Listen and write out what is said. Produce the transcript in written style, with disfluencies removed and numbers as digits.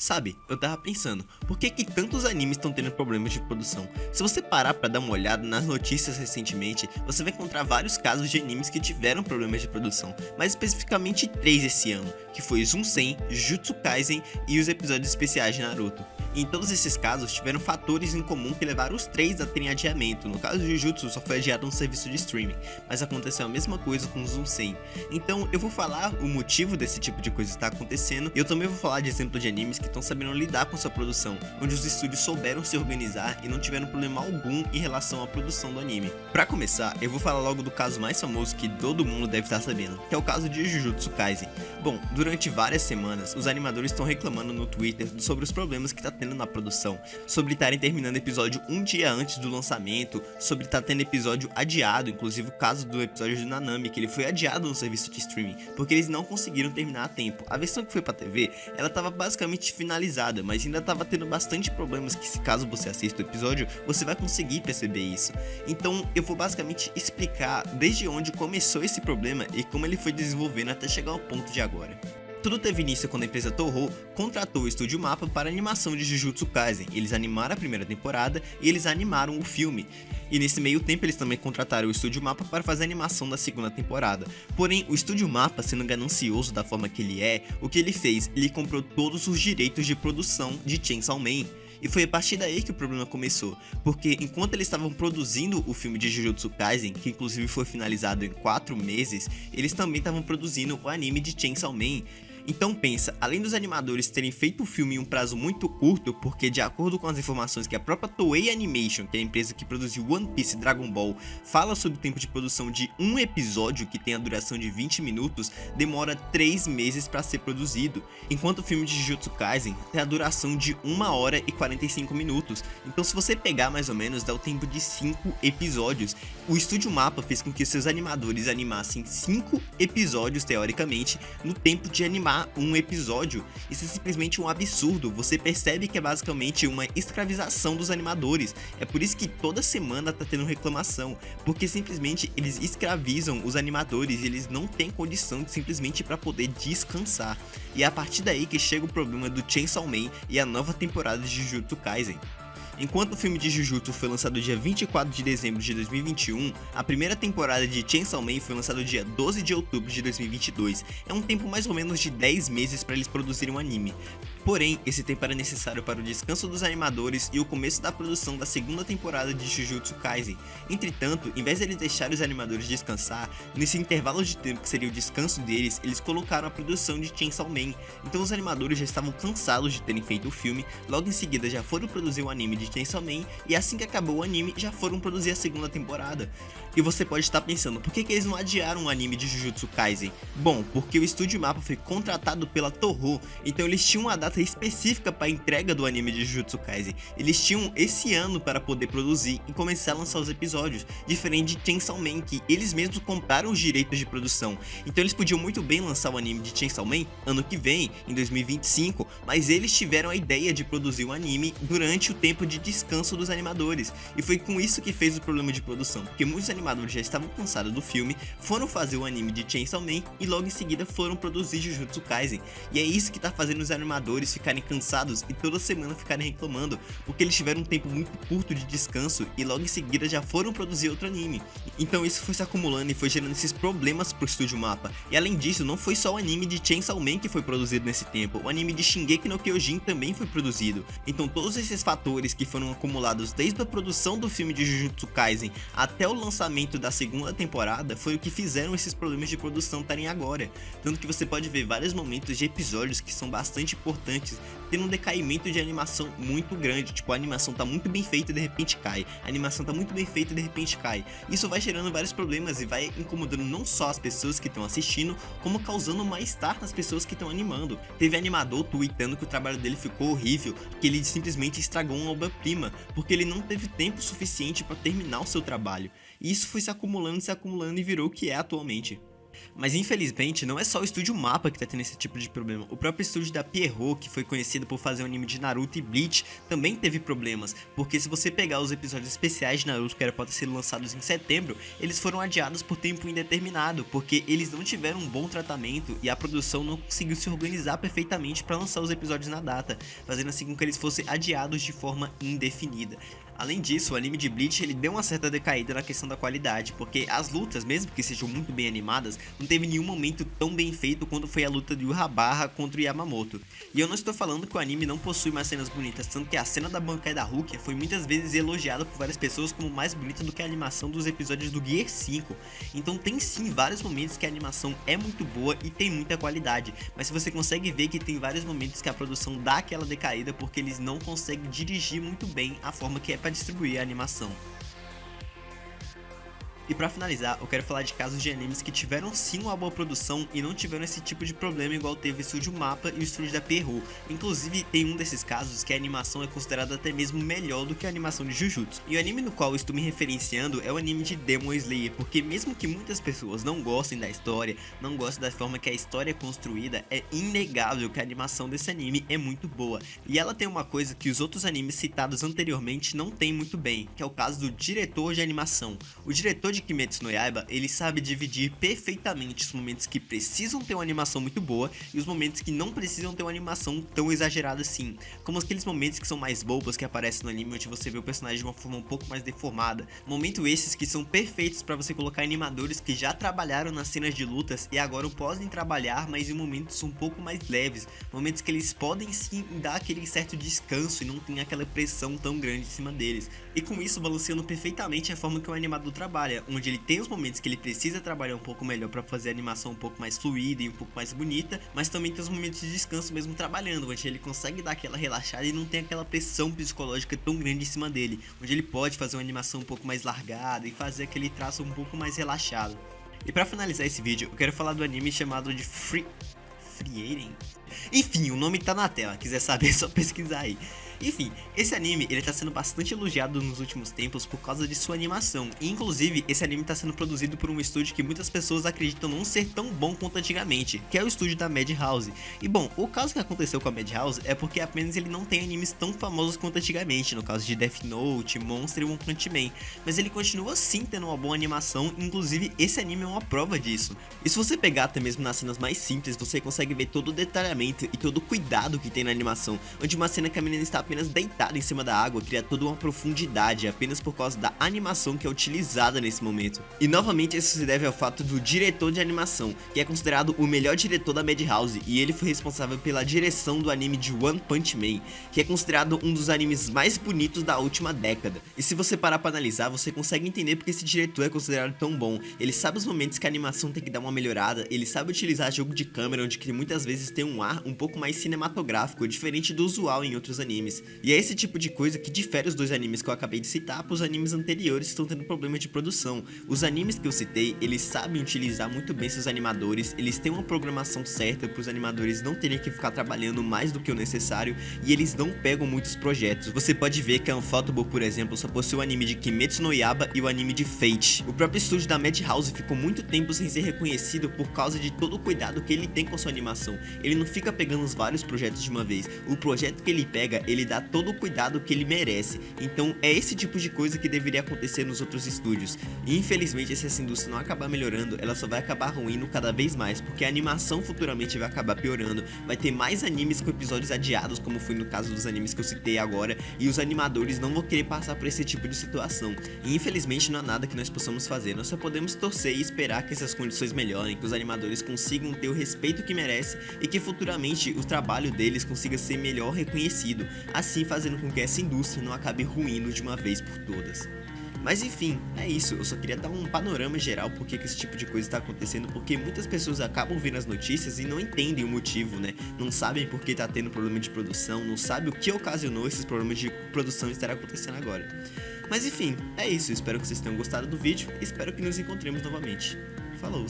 Sabe, eu tava pensando, por que que tantos animes estão tendo problemas de produção? Se você parar pra dar uma olhada nas notícias recentemente, você vai encontrar vários casos de animes que tiveram problemas de produção, mas especificamente 3 esse ano, que foi Zunsen, Jujutsu Kaisen e os episódios especiais de Naruto. E em todos esses casos tiveram fatores em comum que levaram os 3 a terem adiamento. No caso de Jujutsu só foi adiado um serviço de streaming, mas aconteceu a mesma coisa com Zunsen. Então eu vou falar o motivo desse tipo de coisa estar acontecendo, e eu também vou falar de exemplo de animes que estão sabendo lidar com sua produção, onde os estúdios souberam se organizar e não tiveram problema algum em relação à produção do anime. Pra começar, eu vou falar logo do caso mais famoso que todo mundo deve estar sabendo, que é o caso de Jujutsu Kaisen. Bom, durante várias semanas, os animadores estão reclamando no Twitter sobre os problemas que está tendo na produção, sobre estarem terminando episódio um dia antes do lançamento, sobre estar tendo episódio adiado, inclusive o caso do episódio de Nanami, que ele foi adiado no serviço de streaming, porque eles não conseguiram terminar a tempo. A versão que foi pra TV, ela estava basicamente finalizada, mas ainda estava tendo bastante problemas que, se caso você assista o episódio, você vai conseguir perceber isso. Então eu vou basicamente explicar desde onde começou esse problema e como ele foi desenvolvendo até chegar ao ponto de agora. Tudo teve início quando a empresa Toho contratou o Estúdio Mappa para a animação de Jujutsu Kaisen. Eles animaram a primeira temporada e eles animaram o filme. E nesse meio tempo eles também contrataram o Estúdio Mappa para fazer a animação da segunda temporada. Porém, o Estúdio Mappa, sendo ganancioso da forma que ele é, o que ele fez? Ele comprou todos os direitos de produção de Chainsaw Man. E foi a partir daí que o problema começou, porque enquanto eles estavam produzindo o filme de Jujutsu Kaisen, que inclusive foi finalizado em 4 meses, eles também estavam produzindo o anime de Chainsaw Man. Então pensa, além dos animadores terem feito o filme em um prazo muito curto, porque de acordo com as informações que a própria Toei Animation, que é a empresa que produziu One Piece e Dragon Ball, fala sobre o tempo de produção de um episódio que tem a duração de 20 minutos, demora 3 meses para ser produzido, enquanto o filme de Jujutsu Kaisen tem a duração de 1 hora e 45 minutos. Então se você pegar mais ou menos, dá o tempo de 5 episódios. O Estúdio Mappa fez com que seus animadores animassem 5 episódios, teoricamente, no tempo de animar um episódio. Isso é simplesmente um absurdo. Você percebe que é basicamente uma escravização dos animadores. É por isso que toda semana tá tendo reclamação, porque simplesmente eles escravizam os animadores e eles não têm condição de simplesmente para poder descansar. E é a partir daí que chega o problema do Chainsaw Man e a nova temporada de Jujutsu Kaisen. Enquanto o filme de Jujutsu foi lançado dia 24 de dezembro de 2021, a primeira temporada de Chainsaw Man foi lançada dia 12 de outubro de 2022. É um tempo mais ou menos de 10 meses para eles produzirem um anime. Porém, esse tempo era necessário para o descanso dos animadores e o começo da produção da segunda temporada de Jujutsu Kaisen. Entretanto, em vez de eles deixarem os animadores descansar, nesse intervalo de tempo que seria o descanso deles, eles colocaram a produção de Chainsaw Man. Então os animadores já estavam cansados de terem feito o filme, logo em seguida já foram produzir o anime de Chainsaw Man, e assim que acabou o anime, já foram produzir a segunda temporada. E você pode estar pensando, por que eles não adiaram o anime de Jujutsu Kaisen? Bom, porque o Estúdio Mappa foi contratado pela Toho, então eles tinham uma data específica para a entrega do anime de Jujutsu Kaisen. Eles tinham esse ano para poder produzir e começar a lançar os episódios, diferente de Chainsaw Man, que eles mesmos compraram os direitos de produção. Então eles podiam muito bem lançar o anime de Chainsaw Man ano que vem, em 2025, mas eles tiveram a ideia de produzir o anime durante o tempo de descanso dos animadores, e foi com isso que fez o problema de produção, porque muitos animadores já estavam cansados do filme, foram fazer o anime de Chainsaw Man e logo em seguida foram produzir Jujutsu Kaisen, e é isso que tá fazendo os animadores ficarem cansados e toda semana ficarem reclamando, porque eles tiveram um tempo muito curto de descanso e logo em seguida já foram produzir outro anime. Então isso foi se acumulando e foi gerando esses problemas pro Estúdio Mappa. E além disso, não foi só o anime de Chainsaw Man que foi produzido nesse tempo, o anime de Shingeki no Kyojin também foi produzido. Então todos esses fatores que foram acumulados desde a produção do filme de Jujutsu Kaisen até o lançamento da segunda temporada foi o que fizeram esses problemas de produção estarem agora. Tanto que você pode ver vários momentos de episódios que são bastante importantes tendo um decaimento de animação muito grande, tipo, a animação tá muito bem feita e de repente cai, a animação tá muito bem feita e de repente cai. Isso vai gerando vários problemas e vai incomodando não só as pessoas que estão assistindo, como causando mal-estar nas pessoas que estão animando. Teve animador tweetando que o trabalho dele ficou horrível, que ele simplesmente estragou uma obra-prima, porque ele não teve tempo suficiente para terminar o seu trabalho. E isso foi se acumulando e virou o que é atualmente. Mas infelizmente não é só o estúdio Mappa que tá tendo esse tipo de problema. O próprio estúdio da Pierrot, que foi conhecido por fazer um anime de Naruto e Bleach, também teve problemas, porque se você pegar os episódios especiais de Naruto que era para ter sido lançados em setembro, eles foram adiados por tempo indeterminado, porque eles não tiveram um bom tratamento e a produção não conseguiu se organizar perfeitamente para lançar os episódios na data, fazendo assim com que eles fossem adiados de forma indefinida. Além disso, o anime de Bleach ele deu uma certa decaída na questão da qualidade, porque as lutas, mesmo que sejam muito bem animadas, não teve nenhum momento tão bem feito quanto foi a luta de Uhabara contra o Yamamoto. E eu não estou falando que o anime não possui mais cenas bonitas, tanto que a cena da Bankai da Rukia foi muitas vezes elogiada por várias pessoas como mais bonita do que a animação dos episódios do Gear 5. Então tem sim vários momentos que a animação é muito boa e tem muita qualidade, mas se você consegue ver que tem vários momentos que a produção dá aquela decaída porque eles não conseguem dirigir muito bem a forma que é para distribuir a animação. E pra finalizar, eu quero falar de casos de animes que tiveram sim uma boa produção e não tiveram esse tipo de problema igual teve o estúdio Mappa e o estúdio da Pierrot. Inclusive, tem um desses casos que a animação é considerada até mesmo melhor do que a animação de Jujutsu. E o anime no qual eu estou me referenciando é o anime de Demon Slayer, porque mesmo que muitas pessoas não gostem da história, não gostem da forma que a história é construída, é inegável que a animação desse anime é muito boa. E ela tem uma coisa que os outros animes citados anteriormente não tem muito bem, que é o caso do diretor de animação. O diretor de Kimetsu no Yaiba, ele sabe dividir perfeitamente os momentos que precisam ter uma animação muito boa e os momentos que não precisam ter uma animação tão exagerada assim, como aqueles momentos que são mais bobos que aparecem no anime onde você vê o personagem de uma forma um pouco mais deformada, momentos esses que são perfeitos para você colocar animadores que já trabalharam nas cenas de lutas e agora podem trabalhar, mas em momentos um pouco mais leves, momentos que eles podem sim dar aquele certo descanso e não tem aquela pressão tão grande em cima deles, e com isso balanceando perfeitamente a forma que o animador trabalha, onde ele tem os momentos que ele precisa trabalhar um pouco melhor para fazer a animação um pouco mais fluida e um pouco mais bonita, mas também tem os momentos de descanso mesmo trabalhando, onde ele consegue dar aquela relaxada e não tem aquela pressão psicológica tão grande em cima dele, onde ele pode fazer uma animação um pouco mais largada e fazer aquele traço um pouco mais relaxado. E para finalizar esse vídeo, eu quero falar do anime chamado de Frieren. Enfim, o nome tá na tela, quiser saber é só pesquisar aí. Enfim, esse anime ele tá sendo bastante elogiado nos últimos tempos por causa de sua animação, e inclusive esse anime tá sendo produzido por um estúdio que muitas pessoas acreditam não ser tão bom quanto antigamente, que é o estúdio da Madhouse. E bom, o caso que aconteceu com a Madhouse é porque apenas ele não tem animes tão famosos quanto antigamente, no caso de Death Note, Monster e One Punch Man, mas ele continua sim tendo uma boa animação, inclusive esse anime é uma prova disso. E se você pegar até mesmo nas cenas mais simples, você consegue ver todo o detalhamento e todo o cuidado que tem na animação, onde uma cena que a menina está apenas deitada em cima da água cria toda uma profundidade apenas por causa da animação que é utilizada nesse momento. E novamente isso se deve ao fato do diretor de animação, que é considerado o melhor diretor da Madhouse, e ele foi responsável pela direção do anime de One Punch Man, que é considerado um dos animes mais bonitos da última década. E se você parar para analisar, você consegue entender porque esse diretor é considerado tão bom. Ele sabe os momentos que a animação tem que dar uma melhorada, ele sabe utilizar jogo de câmera onde que muitas vezes tem um ar um pouco mais cinematográfico, diferente do usual em outros animes. E é esse tipo de coisa que difere os dois animes que eu acabei de citar para os animes anteriores que estão tendo problema de produção. Os animes que eu citei, eles sabem utilizar muito bem seus animadores, eles têm uma programação certa para os animadores não terem que ficar trabalhando mais do que o necessário, e eles não pegam muitos projetos. Você pode ver que a Ufotable, por exemplo, só possui o anime de Kimetsu no Yaiba e o anime de Fate. O próprio estúdio da Madhouse ficou muito tempo sem ser reconhecido por causa de todo o cuidado que ele tem com sua animação. Ele não fica pegando os vários projetos de uma vez. O projeto que ele pega, ele dá todo o cuidado que ele merece. Então é esse tipo de coisa que deveria acontecer nos outros estúdios. E infelizmente, se essa indústria não acabar melhorando, ela só vai acabar ruindo cada vez mais, porque a animação futuramente vai acabar piorando. Vai ter mais animes com episódios adiados, como foi no caso dos animes que eu citei agora, e os animadores não vão querer passar por esse tipo de situação. E infelizmente não há nada que nós possamos fazer, nós só podemos torcer e esperar que essas condições melhorem, que os animadores consigam ter o respeito que merece e que futuramente o trabalho deles consiga ser melhor reconhecido, assim fazendo com que essa indústria não acabe ruindo de uma vez por todas. Mas enfim, é isso, eu só queria dar um panorama geral por que esse tipo de coisa está acontecendo, porque muitas pessoas acabam vendo as notícias e não entendem o motivo, né? Não sabem por que tá tendo problema de produção, não sabem o que ocasionou esses problemas de produção estar acontecendo agora. Mas enfim, é isso, espero que vocês tenham gostado do vídeo e espero que nos encontremos novamente. Falou!